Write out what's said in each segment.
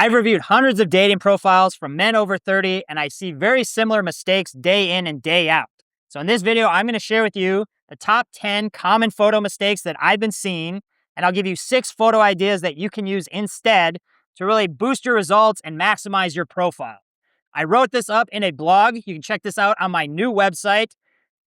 I've reviewed hundreds of dating profiles from men over 30, and I see very similar mistakes day in and day out. So in this video, I'm going to share with you the top 10 common photo mistakes that I've been seeing, and I'll give you 6 photo ideas that you can use instead to really boost your results and maximize your profile. I wrote this up in a blog. You can check this out on my new website.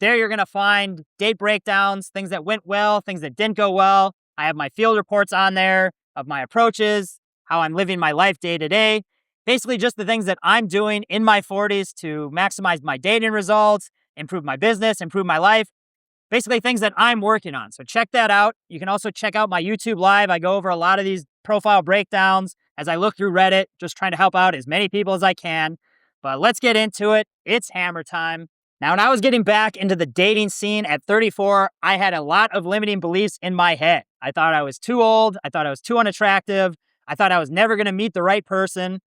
There you're going to find date breakdowns, things that went well, things that didn't go well. I have my field reports on there of my approaches, how I'm living my life day to day. Basically just the things that I'm doing in my 40s to maximize my dating results, improve my business, improve my life. Basically things that I'm working on. So check that out. You can also check out my YouTube live. I go over a lot of these profile breakdowns as I look through Reddit, just trying to help out as many people as I can. But let's get into it. It's hammer time. Now, when I was getting back into the dating scene at 34, I had a lot of limiting beliefs in my head. I thought I was too old. I thought I was too unattractive. I thought I was never going to meet the right person.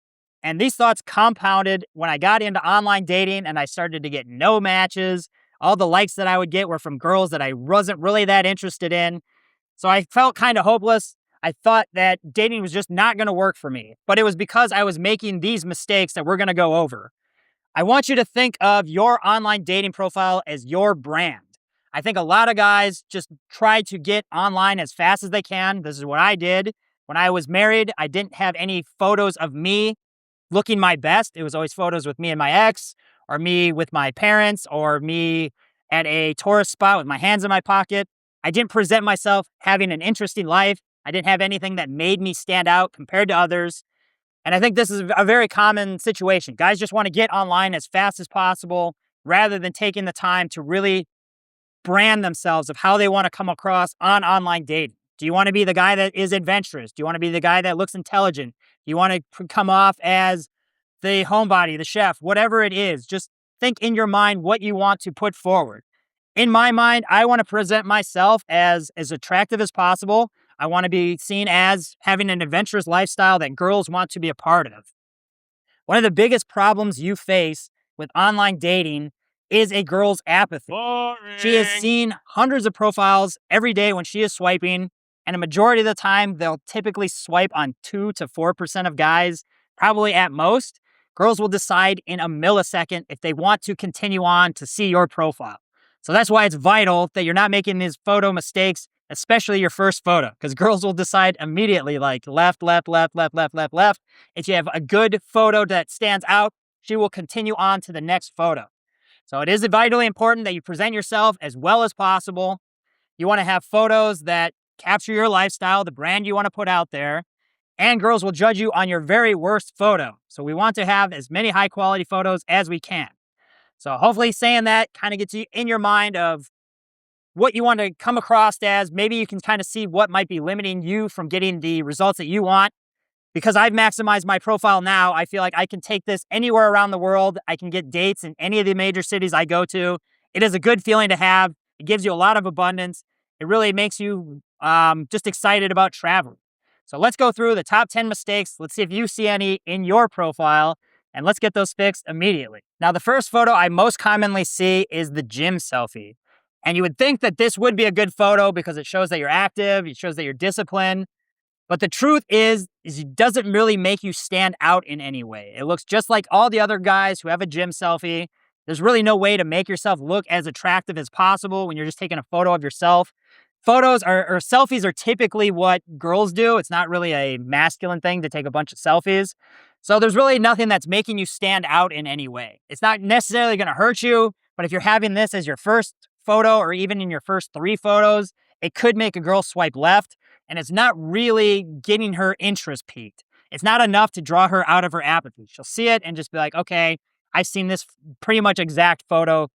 And these thoughts compounded when I got into online dating and I started to get no matches. All the likes that I would get were from girls that I wasn't really that interested in. So I felt kind of hopeless. I thought that dating was just not going to work for me. But it was because I was making these mistakes that we're going to go over. I want you to think of your online dating profile as your brand. I think a lot of guys just try to get online as fast as they can. This is what I did. When I was married, I didn't have any photos of me looking my best. It was always photos with me and my ex, or me with my parents, or me at a tourist spot with my hands in my pocket. I didn't present myself having an interesting life. I didn't have anything that made me stand out compared to others. And I think this is a very common situation. Guys just want to get online as fast as possible rather than taking the time to really brand themselves of how they want to come across on online dating. Do you want to be the guy that is adventurous? Do you want to be the guy that looks intelligent? Do you want to come off as the homebody, the chef, whatever it is? Just think in your mind what you want to put forward. In my mind, I want to present myself as attractive as possible. I want to be seen as having an adventurous lifestyle that girls want to be a part of. One of the biggest problems you face with online dating is a girl's apathy. Boring. She has seen hundreds of profiles every day when she is swiping, and a majority of the time, they'll typically swipe on 2 to 4% of guys, probably at most. Girls will decide in a millisecond if they want to continue on to see your profile. So that's why it's vital that you're not making these photo mistakes, especially your first photo, because girls will decide immediately, like left, left, left, left, left, left, left. If you have a good photo that stands out, she will continue on to the next photo. So it is vitally important that you present yourself as well as possible. You want to have photos that capture your lifestyle, the brand you want to put out there, and girls will judge you on your very worst photo. So we want to have as many high quality photos as we can. So hopefully saying that kind of gets you in your mind of what you want to come across as. Maybe you can kind of see what might be limiting you from getting the results that you want. Because I've maximized my profile now, I feel like I can take this anywhere around the world. I can get dates in any of the major cities I go to. It is a good feeling to have. It gives you a lot of abundance. It really makes you just excited about traveling. So let's go through the top 10 mistakes. Let's see if you see any in your profile, and let's get those fixed immediately. Now, the first photo I most commonly see is the gym selfie. And you would think that this would be a good photo because it shows that you're active, it shows that you're disciplined. But the truth is it doesn't really make you stand out in any way. It looks just like all the other guys who have a gym selfie. There's really no way to make yourself look as attractive as possible when you're just taking a photo of yourself. Photos or selfies are typically what girls do. It's not really a masculine thing to take a bunch of selfies. So there's really nothing that's making you stand out in any way. It's not necessarily going to hurt you, but if you're having this as your first photo or even in your first 3 photos, it could make a girl swipe left, and it's not really getting her interest peaked. It's not enough to draw her out of her apathy. She'll see it and just be like, okay, I've seen this pretty much exact photo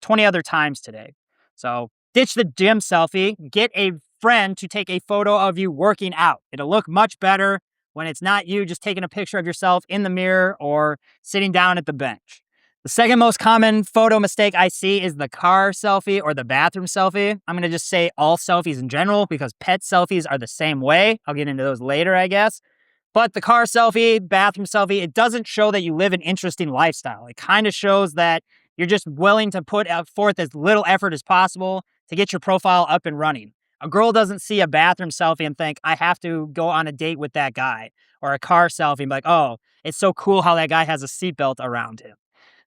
20 other times today. So ditch the gym selfie, get a friend to take a photo of you working out. It'll look much better when it's not you just taking a picture of yourself in the mirror or sitting down at the bench. The second most common photo mistake I see is the car selfie or the bathroom selfie. I'm going to just say all selfies in general because pet selfies are the same way. I'll get into those later, I guess. But the car selfie, bathroom selfie, it doesn't show that you live an interesting lifestyle. It kind of shows that you're just willing to put forth as little effort as possible to get your profile up and running. A girl doesn't see a bathroom selfie and think, I have to go on a date with that guy, or a car selfie and be like, oh, it's so cool how that guy has a seatbelt around him.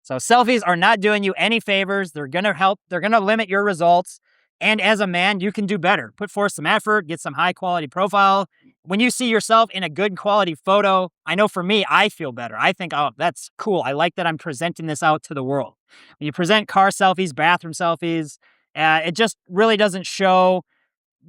So selfies are not doing you any favors. They're going to help. They're going to limit your results. And as a man, you can do better. Put forth some effort, get some high quality profile. When you see yourself in a good quality photo, I know for me, I feel better. I think, oh, that's cool. I like that I'm presenting this out to the world. When you present car selfies, bathroom selfies, it just really doesn't show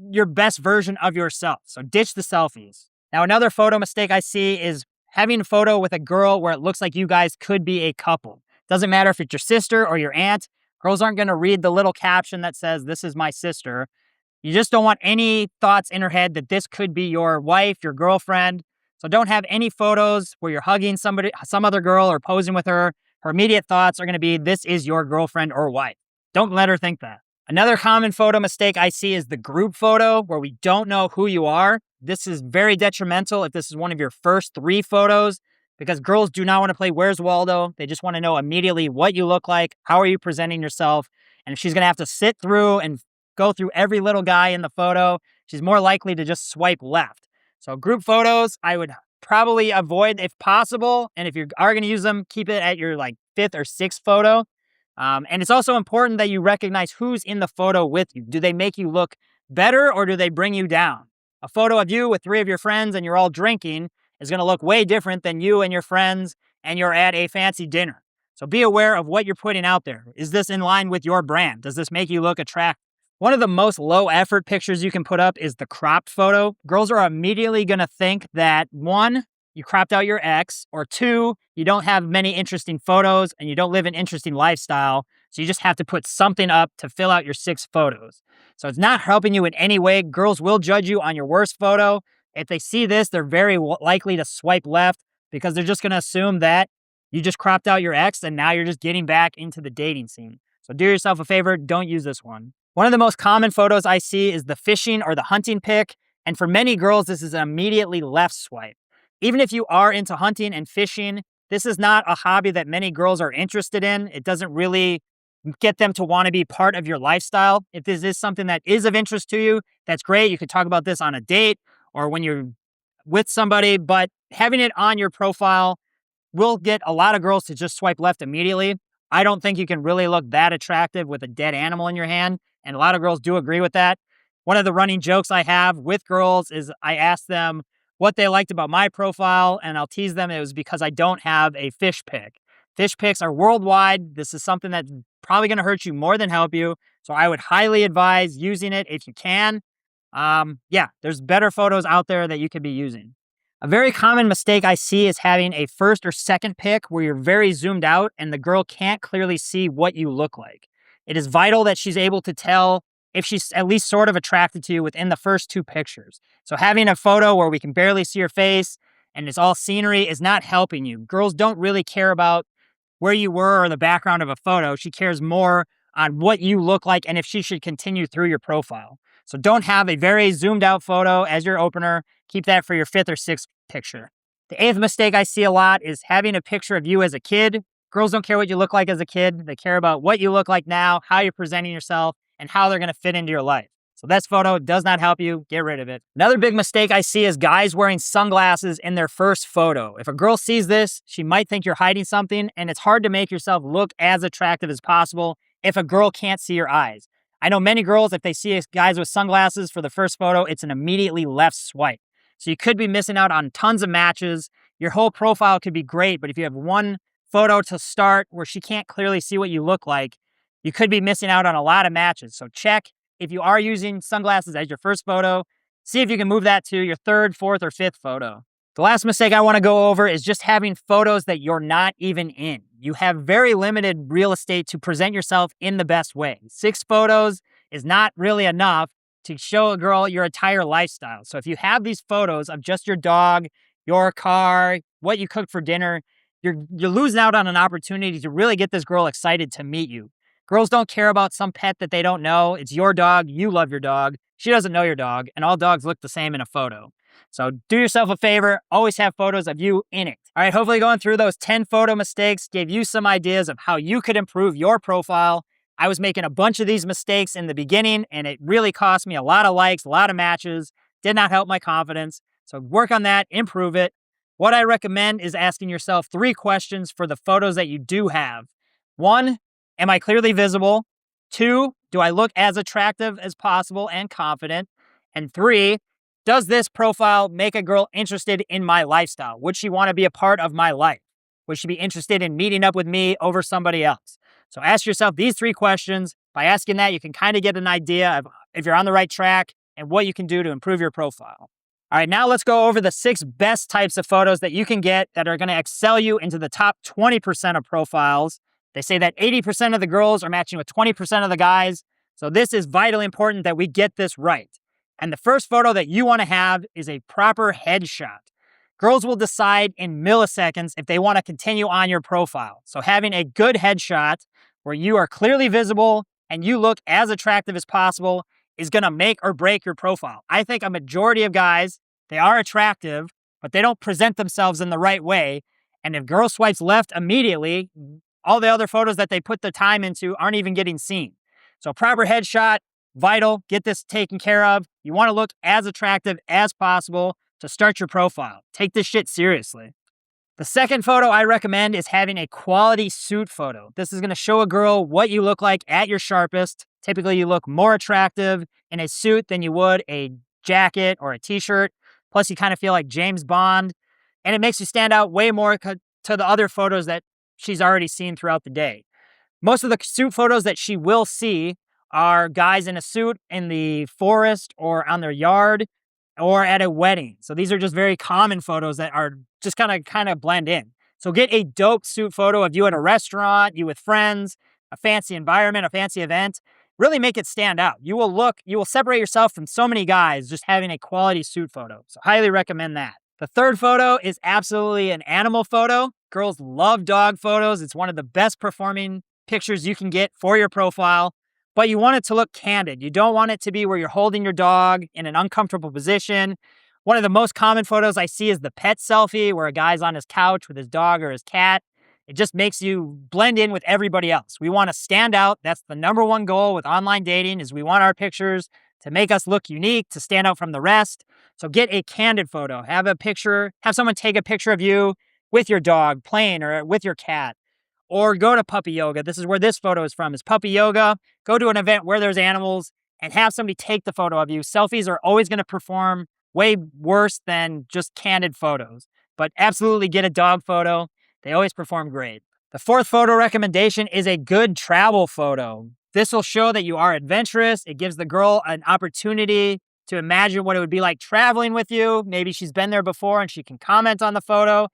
your best version of yourself. So ditch the selfies. Now, another photo mistake I see is having a photo with a girl where it looks like you guys could be a couple. Doesn't matter if it's your sister or your aunt. Girls aren't going to read the little caption that says, this is my sister. You just don't want any thoughts in her head that this could be your wife, your girlfriend. So don't have any photos where you're hugging somebody, some other girl, or posing with her. Her immediate thoughts are going to be, this is your girlfriend or wife. Don't let her think that. Another common photo mistake I see is the group photo where we don't know who you are. This is very detrimental if this is one of your first 3 photos, because girls do not want to play Where's Waldo. They just want to know immediately what you look like, how are you presenting yourself, and if she's going to have to sit through and go through every little guy in the photo, she's more likely to just swipe left. So group photos, I would probably avoid if possible, and if you are going to use them, keep it at your 5th or 6th photo. And it's also important that you recognize who's in the photo with you. Do they make you look better or do they bring you down? A photo of you with 3 of your friends and you're all drinking is going to look way different than you and your friends and you're at a fancy dinner. So be aware of what you're putting out there. Is this in line with your brand? Does this make you look attractive? One of the most low effort pictures you can put up is the cropped photo. Girls are immediately going to think that 1, you cropped out your ex, or 2, you don't have many interesting photos and you don't live an interesting lifestyle. So you just have to put something up to fill out your 6 photos. So it's not helping you in any way. Girls will judge you on your worst photo. If they see this, they're very likely to swipe left because they're just going to assume that you just cropped out your ex and now you're just getting back into the dating scene. So do yourself a favor, don't use this one. One of the most common photos I see is the fishing or the hunting pic. And for many girls, this is an immediately left swipe. Even if you are into hunting and fishing, this is not a hobby that many girls are interested in. It doesn't really get them to want to be part of your lifestyle. If this is something that is of interest to you, that's great. You could talk about this on a date or when you're with somebody, but having it on your profile will get a lot of girls to just swipe left immediately. I don't think you can really look that attractive with a dead animal in your hand, and a lot of girls do agree with that. One of the running jokes I have with girls is I ask them what they liked about my profile, and I'll tease them it was because I don't have a fish pic. Fish pics are worldwide. This is something that's probably going to hurt you more than help you, so I would highly advise using it if you can. There's better photos out there that you could be using. A very common mistake I see is having a first or second pic where you're very zoomed out and the girl can't clearly see what you look like. It is vital that she's able to tell if she's at least sort of attracted to you within the first 2 pictures. So having a photo where we can barely see your face and it's all scenery is not helping you. Girls don't really care about where you were or the background of a photo. She cares more on what you look like and if she should continue through your profile. So don't have a very zoomed out photo as your opener. Keep that for your 5th or 6th picture. The 8th mistake I see a lot is having a picture of you as a kid. Girls don't care what you look like as a kid. They care about what you look like now, how you're presenting yourself, and how they're going to fit into your life. So this photo does not help you. Get rid of it. Another big mistake I see is guys wearing sunglasses in their first photo. If a girl sees this, she might think you're hiding something, and it's hard to make yourself look as attractive as possible if a girl can't see your eyes. I know many girls, if they see guys with sunglasses for the first photo, it's an immediately left swipe. So you could be missing out on tons of matches. Your whole profile could be great, but if you have one photo to start where she can't clearly see what you look like, you could be missing out on a lot of matches. So check if you are using sunglasses as your first photo, see if you can move that to your 3rd, 4th, or 5th photo. The last mistake I want to go over is just having photos that you're not even in. You have very limited real estate to present yourself in the best way. 6 photos is not really enough to show a girl your entire lifestyle. So if you have these photos of just your dog, your car, what you cooked for dinner, you're losing out on an opportunity to really get this girl excited to meet you. Girls don't care about some pet that they don't know. It's your dog. You love your dog. She doesn't know your dog, and all dogs look the same in a photo. So do yourself a favor. Always have photos of you in it. All right, hopefully going through those 10 photo mistakes gave you some ideas of how you could improve your profile. I was making a bunch of these mistakes in the beginning, and it really cost me a lot of likes, a lot of matches, did not help my confidence. So work on that, improve it. What I recommend is asking yourself 3 questions for the photos that you do have. 1, am I clearly visible? 2, do I look as attractive as possible and confident? And 3, does this profile make a girl interested in my lifestyle? Would she want to be a part of my life? Would she be interested in meeting up with me over somebody else? So ask yourself these 3 questions. By asking that, you can kind of get an idea of if you're on the right track and what you can do to improve your profile. All right, now let's go over the 6 best types of photos that you can get that are going to excel you into the top 20% of profiles. They say that 80% of the girls are matching with 20% of the guys. So this is vitally important that we get this right. And the first photo that you want to have is a proper headshot. Girls will decide in milliseconds if they want to continue on your profile. So having a good headshot where you are clearly visible and you look as attractive as possible is going to make or break your profile. I think a majority of guys, they are attractive, but they don't present themselves in the right way. And if girl swipes left immediately, all the other photos that they put the time into aren't even getting seen. So proper headshot, vital, get this taken care of. You want to look as attractive as possible to start your profile. Take this shit seriously. The second photo I recommend is having a quality suit photo. This is going to show a girl what you look like at your sharpest. Typically, you look more attractive in a suit than you would a jacket or a t-shirt. Plus, you kind of feel like James Bond. And it makes you stand out way more to the other photos that she's already seen throughout the day. Most of the suit photos that she will see are guys in a suit in the forest or on their yard or at a wedding. So these are just very common photos that are just kind of blend in. So get a dope suit photo of you at a restaurant, you with friends, a fancy environment, a fancy event. Really make it stand out. You will separate yourself from so many guys just having a quality suit photo. So highly recommend that. The third photo is absolutely an animal photo. Girls love dog photos. It's one of the best performing pictures you can get for your profile. But you want it to look candid. You don't want it to be where you're holding your dog in an uncomfortable position. One of the most common photos I see is the pet selfie, where a guy's on his couch with his dog or his cat. It just makes you blend in with everybody else. We want to stand out. That's the number one goal with online dating, is we want our pictures to make us look unique, to stand out from the rest. So get a candid photo. Have someone take a picture of you with your dog playing or with your cat. Or go to puppy yoga. This is where this photo is from, is puppy yoga. Go to an event where there's animals and have somebody take the photo of you. Selfies are always going to perform way worse than just candid photos. But absolutely get a dog photo. They always perform great. The fourth photo recommendation is a good travel photo. This will show that you are adventurous. It gives the girl an opportunity to imagine what it would be like traveling with you. Maybe she's been there before and she can comment on the photo.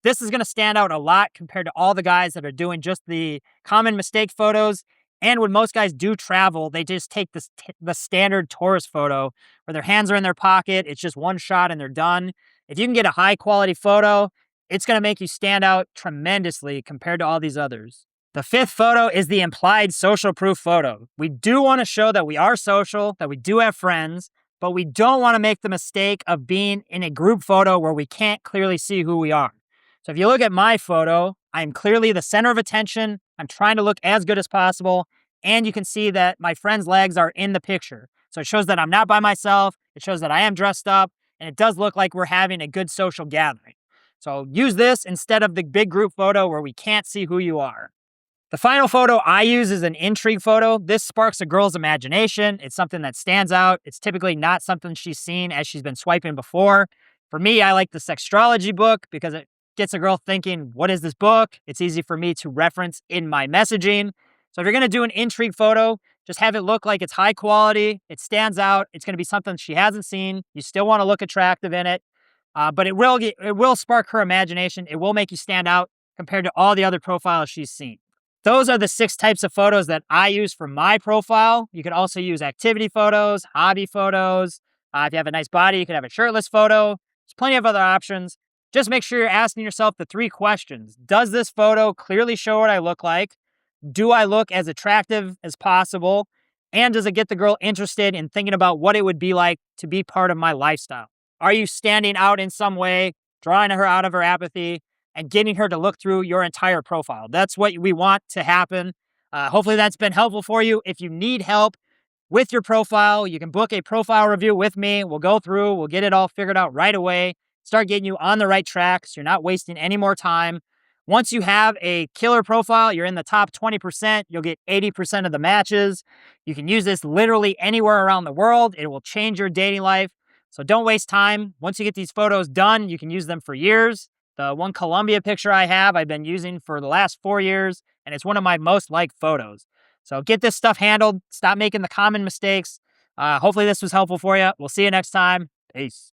This is going to stand out a lot compared to all the guys that are doing just the common mistake photos. And when most guys do travel, they just take the standard tourist photo where their hands are in their pocket. It's just one shot and they're done. If you can get a high quality photo, it's going to make you stand out tremendously compared to all these others. The fifth photo is the implied social proof photo. We do want to show that we are social, that we do have friends, but we don't want to make the mistake of being in a group photo where we can't clearly see who we are. So if you look at my photo, I'm clearly the center of attention. I'm trying to look as good as possible. And you can see that my friend's legs are in the picture. So it shows that I'm not by myself. It shows that I am dressed up. And it does look like we're having a good social gathering. So use this instead of the big group photo where we can't see who you are. The final photo I use is an intrigue photo. This sparks a girl's imagination. It's something that stands out. It's typically not something she's seen as she's been swiping before. For me, I like the Sextrology book because it gets a girl thinking, what is this book? It's easy for me to reference in my messaging. So if you're going to do an intrigue photo, just have it look like it's high quality. It stands out. It's going to be something she hasn't seen. You still want to look attractive in it. But it will spark her imagination. It will make you stand out compared to all the other profiles she's seen. Those are the 6 types of photos that I use for my profile. You could also use activity photos, hobby photos. If you have a nice body, you could have a shirtless photo. There's plenty of other options. Just make sure you're asking yourself the 3 questions. Does this photo clearly show what I look like? Do I look as attractive as possible? And does it get the girl interested in thinking about what it would be like to be part of my lifestyle? Are you standing out in some way, drawing her out of her apathy, and getting her to look through your entire profile? That's what we want to happen. Hopefully that's been helpful for you. If you need help with your profile, you can book a profile review with me. We'll go through, we'll get it all figured out right away, start getting you on the right track so you're not wasting any more time. Once you have a killer profile, you're in the top 20%, you'll get 80% of the matches. You can use this literally anywhere around the world. It will change your dating life. So don't waste time. Once you get these photos done, you can use them for years. The one Colombia picture I have, I've been using for the last 4 years, and it's one of my most liked photos. So get this stuff handled. Stop making the common mistakes. Hopefully this was helpful for you. We'll see you next time. Peace.